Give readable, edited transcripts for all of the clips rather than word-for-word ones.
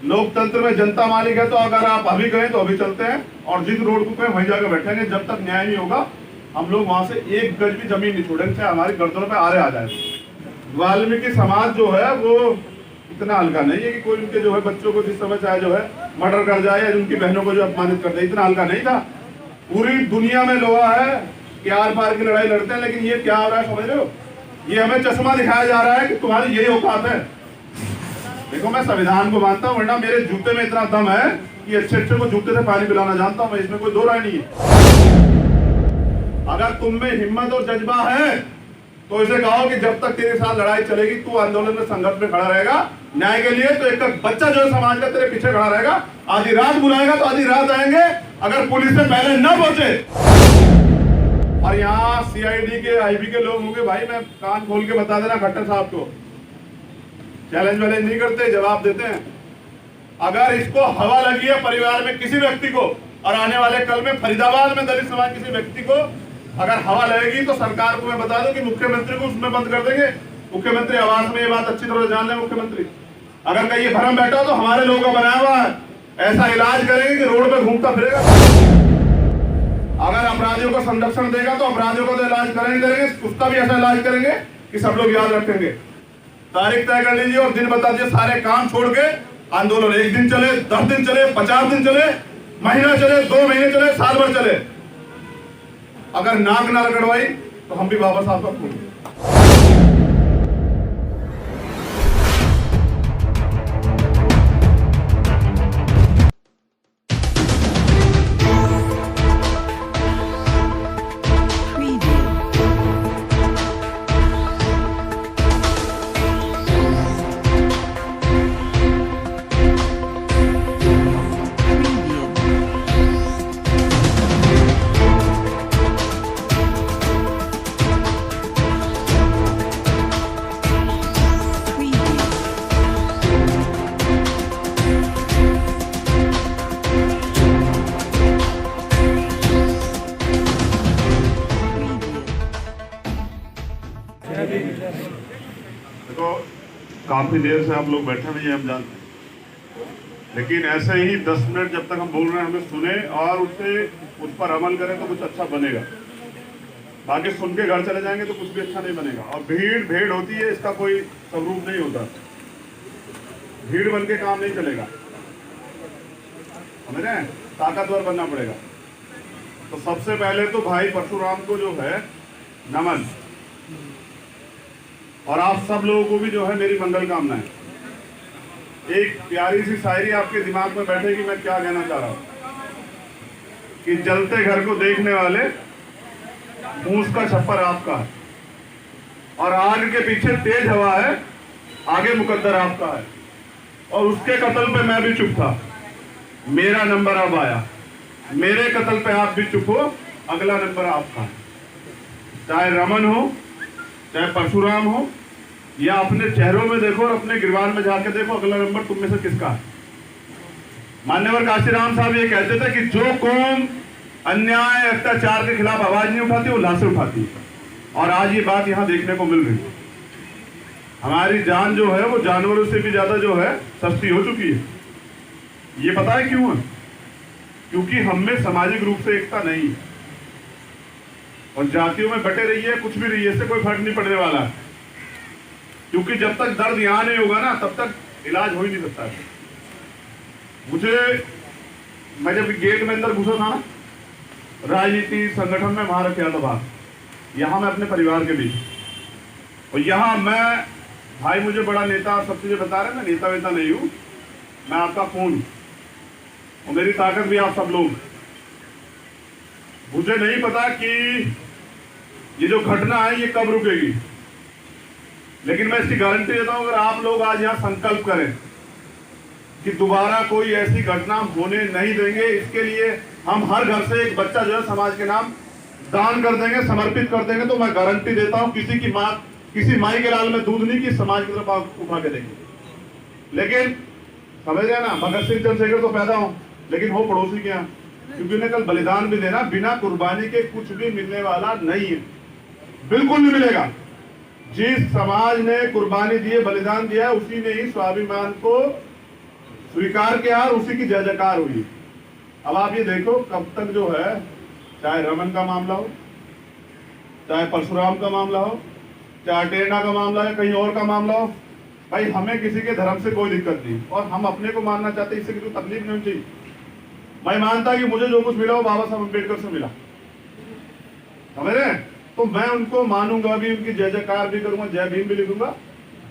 लोकतंत्र में जनता मालिक है, तो अगर आप अभी कहें तो अभी चलते हैं और जिस रोड को कहें वहीं जाकर बैठेंगे। जब तक न्याय नहीं होगा हम लोग वहां से एक गज भी जमीन नहीं छोड़ेंगे, चाहे हमारी गर्दनों पे आरे आ जाए। वाल्मीकि समाज जो है वो इतना हल्का नहीं है कि कोई उनके जो है बच्चों को जिस समय चाहे जो है मर्डर कर जाए या उनकी बहनों को जो अपमानित कर दे, इतना हल्का नहीं था। पूरी दुनिया में लोग है कि आर पार की लड़ाई लड़ते हैं, लेकिन ये क्या हो रहा है समझ रहे हो? ये हमें चश्मा दिखाया जा रहा है कि तुम्हारी यही औकात है। देखो मैं संविधान को मानता हूँ, वरना मेरे जूते में इतना दम है कि अच्छे को जूते से पानी पिलाना जानता हूँ मैं, इसमें कोई दो राय नहीं है। अगर तुम में हिम्मत और जज्बा है तो इसे कहो कि जब तक तेरे साथ लड़ाई चलेगी, तू आंदोलन में संघर्ष में खड़ा रहेगा न्याय के लिए, तो एक बच्चा जो है समाज का तेरे पीछे खड़ा रहेगा। आधी रात बुलाएगा तो आधी रात आएंगे, अगर पुलिस से पहले न पहुंचे। और यहाँ सीआईडी के आईबी के लोग होंगे, भाई मैं कान खोल के बता देना खट्टर साहब को, चैलेंज वैलेंज नहीं करते, जवाब देते हैं। अगर इसको हवा लगी है परिवार में किसी व्यक्ति को, और आने वाले कल में फरीदाबाद में दलित समाज किसी व्यक्ति को अगर हवा लगेगी, तो सरकार को मैं बता दूं कि मुख्यमंत्री को उसमें बंद कर देंगे। मुख्यमंत्री आवास में ये बात अच्छी तरह जान ले मुख्यमंत्री। अगर कहीं ये भरम बैठा हो तो हमारे लोगों का बनाया हुआ है, ऐसा इलाज करेंगे कि रोड पे घूमता फिरेगा। अगर अपराधियों को संरक्षण देगा तो अपराधियों का तो इलाज करेंगे, उसका भी ऐसा इलाज करेंगे कि सब लोग याद रखेंगे। तारीख तय कर लीजिए और दिन बता दीजिए, सारे काम छोड़ के आंदोलन 1 दिन चले, 10 दिन चले, 50 दिन चले, महीना चले, 2 महीने चले, साल भर चले, अगर नाक ना रगड़वाई तो हम भी वापस आपका खोलेंगे। देखो काफी देर से आप लोग बैठे हुए हैं, हम जानते हैं, लेकिन ऐसे ही 10 मिनट जब तक हम बोल रहे हैं हमें सुने और उस पर अमल करें तो कुछ अच्छा बनेगा। बाकी सुन के घर चले जाएंगे तो कुछ भी अच्छा नहीं बनेगा। और भीड़ होती है, इसका कोई स्वरूप नहीं होता, भीड़ बन के काम नहीं चलेगा, समझ रहे हैं? ताकतवर बनना पड़ेगा। तो सबसे पहले तो भाई परशुराम को जो है नमन, और आप सब लोगों को भी जो है मेरी मंगल कामनाएं। एक प्यारी सी शायरी आपके दिमाग में बैठेगी, मैं क्या कहना चाह रहा हूं कि जलते घर को देखने वाले फूस का छप्पर आपका है, और आग के पीछे तेज हवा है, आगे मुकद्दर आपका है। और उसके कत्ल पे मैं भी चुप था, मेरा नंबर अब आया, मेरे कत्ल पे आप भी चुप हो, अगला नंबर आपका है। चाहे रमन हो, चाहे परशुराम हो, या अपने चेहरों में देखो और अपने गिरवान में जाके देखो, अगला नंबर तुम में से किसका है। मान्यवर काशीराम साहब ये कहते थे कि जो कौम अन्याय अत्याचार के खिलाफ आवाज नहीं उठाती वो लाशें उठाती है, और आज ये बात यहाँ देखने को मिल रही है। हमारी जान जो है वो जानवरों से भी ज्यादा जो है सस्ती हो चुकी है। ये पता है क्यों है? क्योंकि हम में सामाजिक रूप से एकता नहीं है, और जातियों में बटे रही है, कुछ भी रही है, इससे कोई फर्क नहीं पड़ने वाला है। क्योंकि जब तक दर्द यहां नहीं होगा ना, तब तक इलाज हो ही नहीं सकता है। मैं जब गेट में अंदर घुसा था ना, राजनीति संगठन में वहां रखा था बात, यहां मैं अपने परिवार के बीच, और यहां मैं भाई मुझे बड़ा नेता सब चीजें बता रहे, मैं नेता वेता नहीं हूं, मैं आपका खून हूं, और मेरी ताकत भी आप सब लोग। मुझे नहीं पता कि ये जो घटना है ये कब रुकेगी, लेकिन मैं इसकी गारंटी देता हूं, अगर आप लोग आज यहां संकल्प करें कि दोबारा कोई ऐसी घटना होने नहीं देंगे, इसके लिए हम हर घर से एक बच्चा जो है समाज के नाम दान कर देंगे, समर्पित कर देंगे, तो मैं गारंटी देता हूं किसी माई के लाल में दूध नहीं कि समाज की तरफ उठा के देंगे। लेकिन समझ रहे ना, भगत सिंह चंद्रशेखर तो पैदा हो, लेकिन हो पड़ोसी के यहाँ, क्योंकि उन्हें कल बलिदान भी देना, बिना कुर्बानी के कुछ भी मिलने वाला नहीं है, बिल्कुल नहीं मिलेगा। जिस समाज ने कुर्बानी दी है, बलिदान दिया है, उसी ने ही स्वाभिमान को स्वीकार किया और उसी की जय जयकार हुई। अब आप ये देखो कब तक जो है, चाहे रमन का मामला हो, चाहे परशुराम का मामला हो, चाहे टेढ़ा का मामला है, कहीं और का मामला हो, भाई हमें किसी के धर्म से कोई दिक्कत नहीं और हम अपने को मानना चाहते, इससे किसी को तकलीफ नहीं होनी चाहिए। मैं मानता कि मुझे जो कुछ मिला वो बाबा साहब अम्बेडकर से मिला, समझ रहे हैं? तो मैं उनको मानूंगा भी, उनकी जय जयकार भी करूंगा, जय भीम भी लिखूंगा।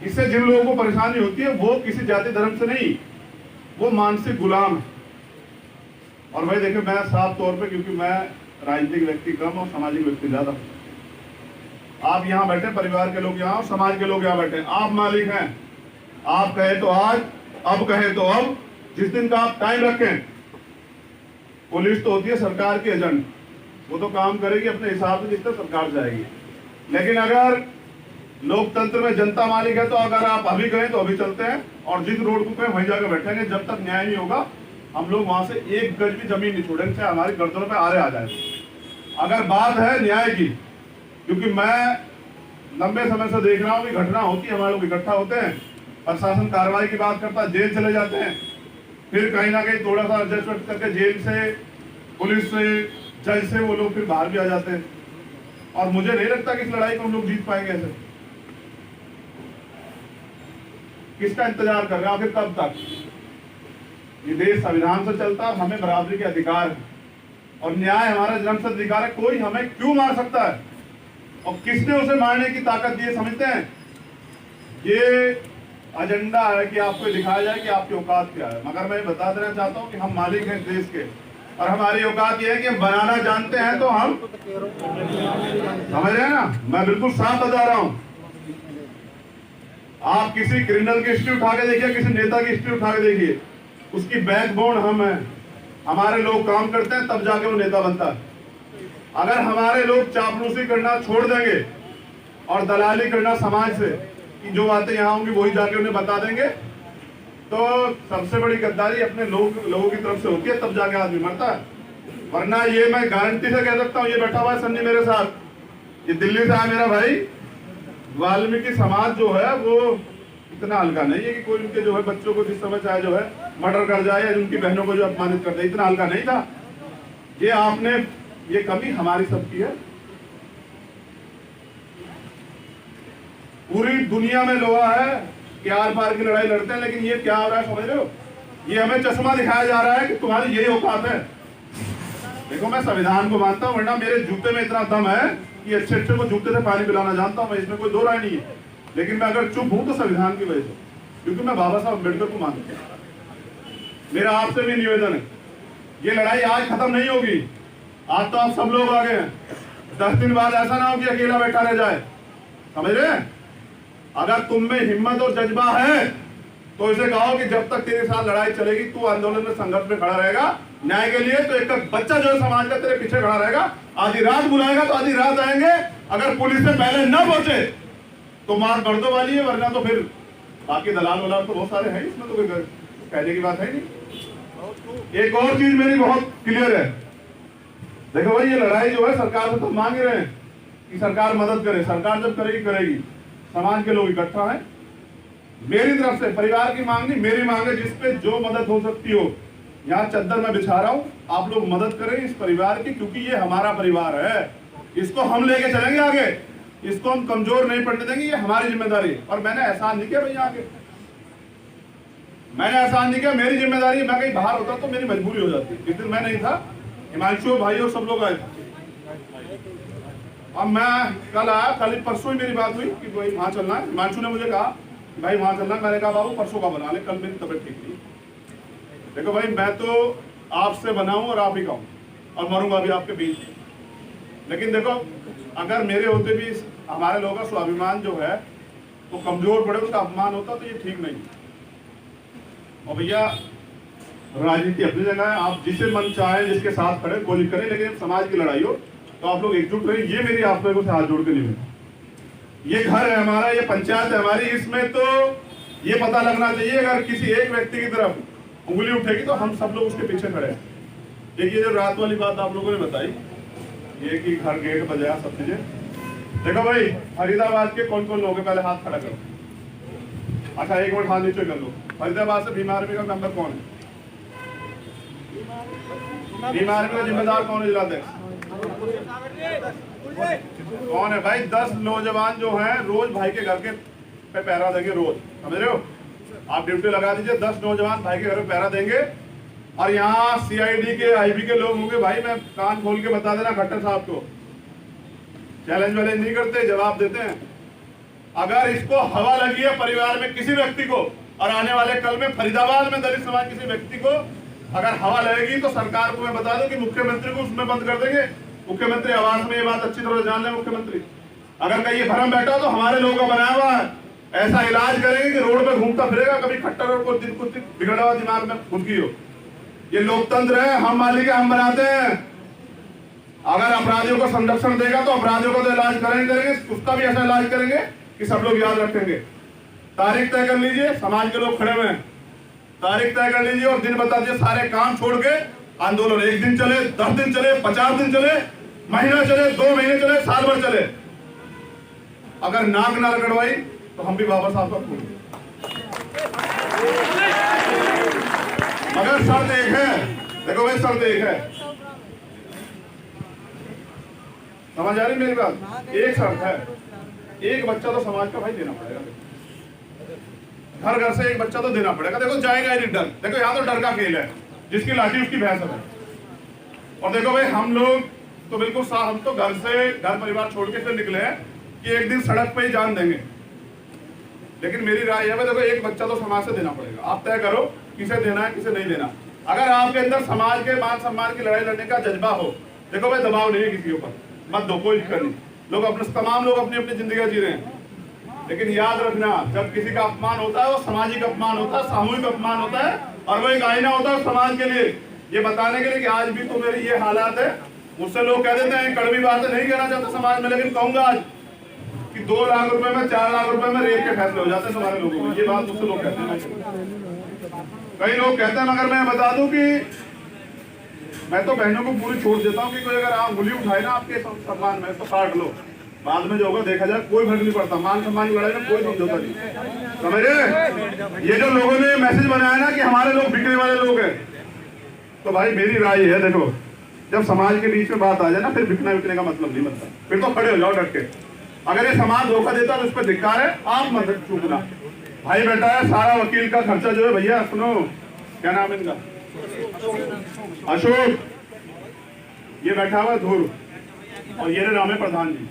इससे जिन लोगों को परेशानी होती है वो किसी जाति धर्म से नहीं, वो मानसिक गुलाम है। और भाई देखिए, मैं साफ तौर पे, क्योंकि मैं राजनीतिक व्यक्ति कम और सामाजिक व्यक्ति ज्यादा, आप यहाँ बैठे, परिवार के लोग यहाँ और समाज के लोग यहाँ बैठे, आप मालिक हैं। आप कहे तो आज, अब कहे तो अब, जिस दिन का आप टाइम रखें। पुलिस तो होती है सरकार की एजेंट, वो तो काम करेगी अपने हिसाब से जितना सरकार जाएगी। लेकिन अगर लोकतंत्र में जनता मालिक है तो अगर आप अभी कहें तो अभी चलते हैं और जिस रोड को कहें वहीं जाकर बैठेंगे। जब तक न्याय नहीं होगा हम लोग वहां से एक गज भी जमीन नहीं छोड़ेंगे, चाहे हमारी गर्दनों पे आरे आ जाए। अगर बात है न्याय की, क्योंकि मैं लंबे समय से देख रहा हूँ कि घटना होती है, हमारे लोग इकट्ठा होते हैं, प्रशासन कार्रवाई की बात करता है, जेल चले जाते हैं, फिर कहीं ना कहीं थोड़ा सा एडजस्टमेंट करके जेल से, पुलिस से, जज से वो लोग फिर बाहर भी आ जाते हैं। और मुझे नहीं लगता कि इस लड़ाई को हम लोग जीत पाएंगे। ऐसे किसका इंतजार कर रहे हैं? आखिर कब तक? ये देश संविधान से चलता है, हमें बराबरी के अधिकार है और न्याय हमारा जन्मसिद्ध अधिकार है। कोई हमें क्यों मार सकता है और किसने उसे मारने की ताकत दी है, समझते हैं? ये एजेंडा है कि आपको दिखाया जाए कि आपकी औकात क्या है। मगर मैं बता देना चाहता हूं कि हम मालिक हैं देश के और हमारी औकात ये है कि हम बनाना जानते हैं। तो हम समझ रहे हैं ना, मैं बिल्कुल साफ बता रहा हूं। आप किसी क्रिमिनल की हिस्ट्री उठा के देखिए, किसी नेता की हिस्ट्री उठा के देखिए, उसकी बैकबोन हम हैं। हमारे लोग काम करते हैं तब जाके वो नेता बनता है। अगर हमारे लोग चापलूसी करना छोड़ देंगे और दलाली करना समाज से कि जो बातें यहाँ होंगी वही जाके उन्हें बता देंगे, तो सबसे बड़ी गद्दारी अपने लोगों की तरफ से होती है, तब जाके आदमी मरता है। वरना ये मैं गारंटी से कह सकता हूँ, ये बैठा हुआ है सन्नी मेरे साथ, ये दिल्ली से आया मेरा भाई, वाल्मीकि समाज जो है वो इतना हल्का नहीं है कि कोई उनके जो है बच्चों को जिस समय चाहे जो है मर्डर कर जाए या उनकी बहनों को जो अपमानित कर दे, इतना हल्का नहीं था। ये आपने, ये कमी हमारी सबकी है। पूरी दुनिया में लोग है कि आर पार की लड़ाई लड़ते हैं, लेकिन ये क्या हो रहा है समझ रहे हो? ये हमें चश्मा दिखाया जा रहा है कि तुम्हारी यही औकात है। देखो, मैं संविधान को मानता हूं, वरना मेरे जूते में इतना दम है कि अच्छे अच्छे को जूते से पानी पिलाना जानता हूं मैं, इसमें कोई दो राय नहीं है। लेकिन मैं अगर चुप हूं तो संविधान की वजह से, क्योंकि मैं बाबा साहब अम्बेडकर को मानता हूं। मेरा आपसे भी निवेदन है, ये लड़ाई आज खत्म नहीं होगी। आज तो आप सब लोग आ गए हैं, 10 दिन बाद ऐसा ना हो कि अकेला बैठा रह जाए, समझ रहे हैं? अगर तुम में हिम्मत और जज्बा है तो इसे कहो कि जब तक तेरे साथ लड़ाई चलेगी, तू आंदोलन में, संघर्ष में खड़ा रहेगा न्याय के लिए, तो एक बच्चा जो है समाज का तेरे पीछे खड़ा रहेगा। आधी रात बुलाएगा तो आधी रात आएंगे। अगर पुलिस से पहले न पहुंचे तो मार मर्दों वाली है, वरना तो फिर बाकी दलाल वलाल तो बहुत सारे हैं, इसमें तो कोई कहने की बात है नहीं। एक और चीज मेरी बहुत क्लियर है, देखो भाई, ये लड़ाई जो है सरकार से तो मांग रहे हैं कि सरकार मदद करे। सरकार जब करेगी करेगी, समाज के लोग इकट्ठा हैं। मेरी तरफ से परिवार की मांग नहीं, मेरी मांग है, जिसपे जो मदद हो सकती हो, यहाँ चद्दर में बिछा रहा हूं, आप लोग मदद करें इस परिवार की, क्योंकि ये हमारा परिवार है। इसको हम लेके चलेंगे आगे, इसको हम कमजोर नहीं पड़ने देंगे, ये हमारी जिम्मेदारी है। और मैंने एहसान नहीं किया भैया आगे, मैंने एहसान नहीं किया, मेरी जिम्मेदारी है। मैं कहीं बाहर होता तो मेरी मजबूरी हो जाती। जिस दिन मैं नहीं था, हिमांशु भाई और सब लोग आए थे। अब मैं कल आया, कल परसों ही मेरी बात हुई कि भाई वहां चलना है। हिमांशु ने मुझे कहा कि भाई वहां चलना है। मैंने कहा बाबू परसों का बना ले, कल मेरी तबीयत ठीक नहीं। देखो भाई, मैं तो आपसे बनाऊं और आप ही खाऊं और मरूंगा भी आपके बीच। लेकिन देखो, अगर मेरे होते भी हमारे लोगों का स्वाभिमान जो है वो कमजोर पड़े, उसका अपमान होता, तो ये ठीक नहीं। और भैया, राजनीति अपनी जगह है, आप जिसे मन चाहे जिसके साथ खड़े गोली करें, लेकिन समाज की लड़ाई हो तो आप लोग एकजुट रहे। ये मेरी आप लोगों से हाथ जोड़ के निवेदन। ये घर है हमारा, ये पंचायत है हमारी, इसमें तो ये पता लगना चाहिए अगर किसी एक व्यक्ति की तरफ उंगली उठेगी तो हम सब लोग उसके पीछे खड़े हैं। देखिए, जो रात वाली बात आप लोगों ने बताई, ये कि घर गेट बजाया, सब चीजें, देखो भाई, फरीदाबाद के कौन कौन लोग हैं, पहले हाथ खड़ा करो। अच्छा एक मिनट हाथ नीचे कर लो। फरीदाबाद से भीम आर्मी का मेंबर कौन है? भीम आर्मी का जिम्मेदार कौन है? जिलाध्यक्ष कौन है भाई? 10 नौजवान जो हैं रोज भाई के घर के पे पहरा देंगे, रोज, समझ रहे हो? आप ड्यूटी लगा दीजिए, 10 नौजवान भाई के घर पे पहरा देंगे। और यहाँ सीआईडी के आईबी के लोग होंगे, भाई मैं कान खोल के बता देना खट्टर साहब को, चैलेंज वैलेंज नहीं करते, जवाब देते हैं। अगर इसको हवा लगी है परिवार में किसी व्यक्ति को, और आने वाले कल में फरीदाबाद में दलित समाज किसी व्यक्ति को अगर हवा लगेगी, तो सरकार को मैं बता दूं कि मुख्यमंत्री को उसमें बंद कर देंगे। मुख्यमंत्री आवास में ये बात अच्छी तरह जान ले मुख्यमंत्री। अगर कहीं भरम बैठा तो हमारे लोगों का बनाया हुआ है, ऐसा इलाज करेंगे कि रोड पे घूमता फिरेगा, कभी खट्टर और कुछ बिगड़ा हुआ दिमाग में घुसकी हो। ये लोकतंत्र है, हम मालिक है, हम बनाते हैं। अगर अपराधियों को संरक्षण देगा तो अपराधियों को तो इलाज करेंगे, उसका भी ऐसा इलाज करेंगे कि सब लोग याद रखेंगे। तारीख तय कर लीजिए, समाज के लोग खड़े हुए हैं, तारीख तय कर लीजिए और दिन बता दीजिए। सारे काम छोड़ के आंदोलन 1 दिन चले, 10 दिन चले, 50 दिन चले, महीना चले, 2 महीने चले, साल भर चले। अगर नाक ना रगड़वाई तो हम भी बाबा साहब का खून। मगर शर्त एक है, देखो भाई शर्त एक है, समझ आ रही मेरी बात? एक शर्त है, एक बच्चा तो समाज का भाई देना पड़ेगा, घर घर से एक बच्चा तो देना पड़ेगा। देखो जाएगा ही नहीं डर, देखो यहाँ तो डर का खेल है, जिसकी लाठी उसकी भैंस है। और देखो भाई हम लोग तो बिल्कुल साफ, हम तो घर से घर परिवार छोड़ के फिर निकले हैं कि एक दिन सड़क पे ही जान देंगे। लेकिन मेरी राय है, देखो एक बच्चा तो समाज से देना पड़ेगा। आप तय करो किसे देना है किसे नहीं देना। अगर आपके अंदर समाज के मान सम्मान की लड़ाई लड़ने का जज्बा हो, देखो भाई दबाव नहीं है किसी ऊपर, मत दो, कोई दिक्कत नहीं। लोग अपने तमाम लोग अपनी अपनी जिंदगी जी रहे हैं, लेकिन याद रखना जब किसी का अपमान होता है वो सामाजिक अपमान होता है, सामूहिक अपमान होता है, और वो एक आईना होता है समाज के लिए, ये बताने के लिए कि आज भी तो मेरी ये हालात है। मुझसे लोग कह देते हैं कड़वी बातें नहीं कहना चाहते समाज में, लेकिन कहूंगा आज कि 2 लाख रुपए में 4 लाख रुपए में रेप के फैसले हो जाते हैं तुम्हारे लोगों में। ये बात मुझसे लोग कहते हैं, कई लोग कहते हैं। मगर मैं बता दूं कि मैं तो बहनों को पूरी छोड़ देता हूँ कि कोई अगर आप उंगली उठाए ना आपके सम्मान में तो काट लो, बाद में जो होगा देखा जाए, कोई फर्क नहीं पड़ता। मान सम्मान की लड़ाई में कोई समझौता नहीं, समझे? ये जो लोगों ने मैसेज बनाया ना कि हमारे लोग बिकने वाले लोग हैं, तो भाई मेरी राय है, देखो जब समाज के बीच में बात आ जाए ना, फिर बिकना बिकने का मतलब नहीं बनता, फिर तो खड़े हो जाओ डट के। अगर ये समाज धोखा देता तो उस पर धिक्कार है, आप मत चूकना। भाई बेटा है, सारा वकील का खर्चा जो है, भैया सुनो, क्या नाम है इनका, अशोक, ये बैठा हुआ धूर, और ये नाम है प्रधान जी।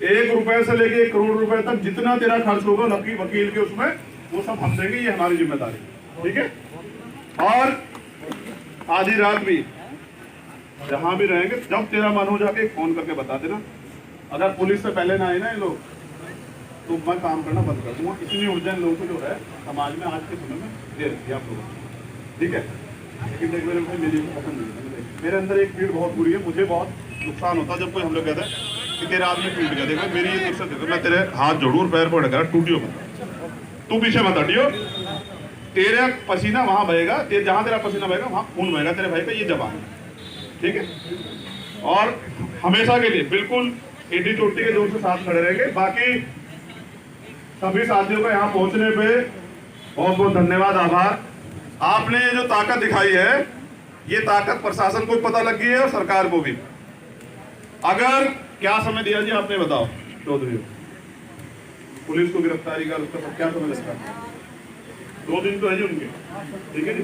1 रुपए से लेके 1 करोड़ रुपए तक जितना तेरा खर्च होगा वकील के उसमें, वो सब हम देंगे, ये हमारी जिम्मेदारी, ठीक है? और आधी रात भी जहां भी रहेंगे, जब तेरा मन हो जाके फोन करके बता देना। अगर पुलिस से पहले ना आए ना ये लोग, तो मैं काम करना बंद कर दूंगा। इतनी उलझन लोगों को जो है समाज में आज के समय में दे रखी है आप लोगों, ठीक है? लेकिन देख मेरे भाई, मेरी पसंद नहीं है, मेरे अंदर एक पीड़ बहुत बुरी है, मुझे बहुत नुकसान होता है जब कोई हम लोग कहते हैं कि तेरा आदमी टूट गया। देखो मेरी ये फुर्सत है, मैं तेरे हाथ जोड़ू और पैर पड़ कर टूटियो मत, तू पीछे मत हटियो, तेरा पसीना वहां बहेगा, जहां तेरा पसीना बहेगा वहां खून बहेगा तेरे भाई का, ये जवान है, ठीक है? और हमेशा के लिए बिल्कुल एडी चोटी के जोर से साथ खड़े रहेंगे। बाकी सभी साथियों को यहाँ पहुंचने पे बहुत बहुत धन्यवाद, आभार। आपने जो ताकत दिखाई है, ये ताकत प्रशासन को पता लग गई है और सरकार को भी। अगर क्या समय दिया जी आपने, बताओ चौधरी, पुलिस को गिरफ्तारी का उसका सब क्या समय लगता है? 2 दिन तो है जी उनके, ठीक है जी,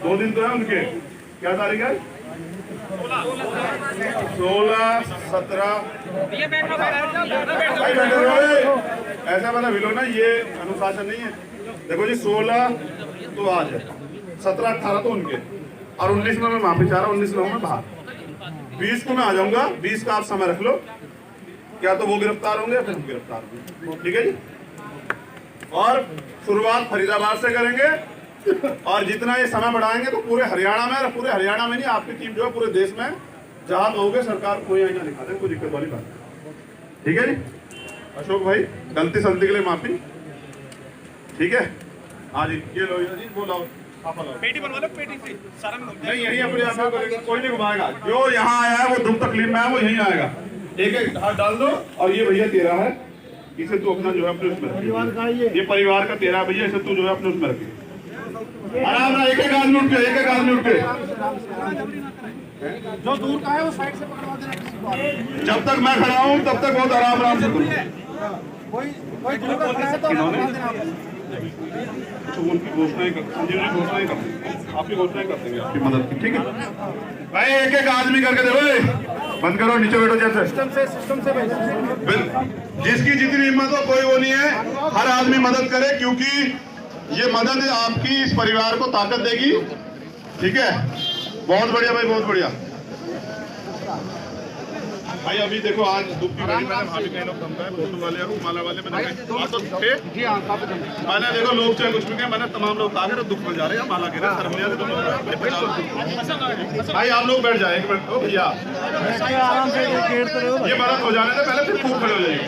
2 दिन तो है उनके। क्या तारीख है? 16, 17। ऐसा वाला विलो ना, ये अनुशासन नहीं है। देखो जी 16 तो आज है, 17, 18 तो उनके, और 19 में मैं माफी चाह रहा हूँ, 19 में मैं बाहर, 20 को मैं आ जाऊंगा। 20 का आप समय रख लो, क्या तो वो गिरफ्तार होंगे या फिर हम गिरफ्तार होंगे, ठीक है जी? और शुरुआत फरीदाबाद से करेंगे, और जितना ये समय बढ़ाएंगे तो पूरे हरियाणा में, और पूरे हरियाणा में नहीं, आपकी टीम जो है पूरे देश में जहां होगे, सरकार कोई आईना दिखा दे, कोई दिक्कत वाली बात, ठीक है जी? अशोक भाई, गलती सलती के लिए माफी, ठीक है? हाँ जी, ये लो जी, वो लाओ, पेटी बनवा लो, पेटी से सारा नहीं, यही अपने आप को कोई नहीं घुमाएगा। जो यहाँ आया है वो दुख तकलीफ में है, वो यहीं आएगा। एक हाथ डाल दो, और ये भैया तेरा है, इसे तू अपना जो है अपने उसमें रखे। ये परिवार का तेरा भैया, इसे तू जो है अपने उसमें रखे। आराम ना, एक एक आदमी उठ के, एक एक आदमी उठ के। जो दूर का है वो साइड से पकड़वा देना किसी को। जब तक मैं खड़ा हूँ तब तक बहुत आराम से करो। कोई दूर का खड़ा है तो पकड़वा देना आप। तो उनकी घोषणा ही करते, संजीवनी घोषणा ही करते, आपकी घोषणा ही करते हैं आपकी मदद की, ठीक है भाई। एक एक आदमी करके देखो, बंद करो, नीचे बैठो जैसे सिस्टम से बिल्कुल। जिसकी जितनी हिम्मत हो, कोई वो नहीं है, हर आदमी मदद करे, क्योंकि ये मदद आपकी इस परिवार को ताकत देगी, ठीक है। बहुत बढ़िया भाई, बहुत बढ़िया भाई। अभी देखो आज दुख की घड़ी मैंने भाभी कहीं लोग धमका है, फोटो वाले और माला वाले मैंने तो थे जी हाँ, काफी मैंने देखो लोग चाहे कुछ भी कहे, मैंने तमाम लोग कहा दुख में जा रहे हैं, माला गिरे सरमिया से तो भाई आप लोग बैठ जाए एक मिनट। ओ भैया आराम से ये मदद हो जाने से पहले फिर खूब खड़े हो जाइए।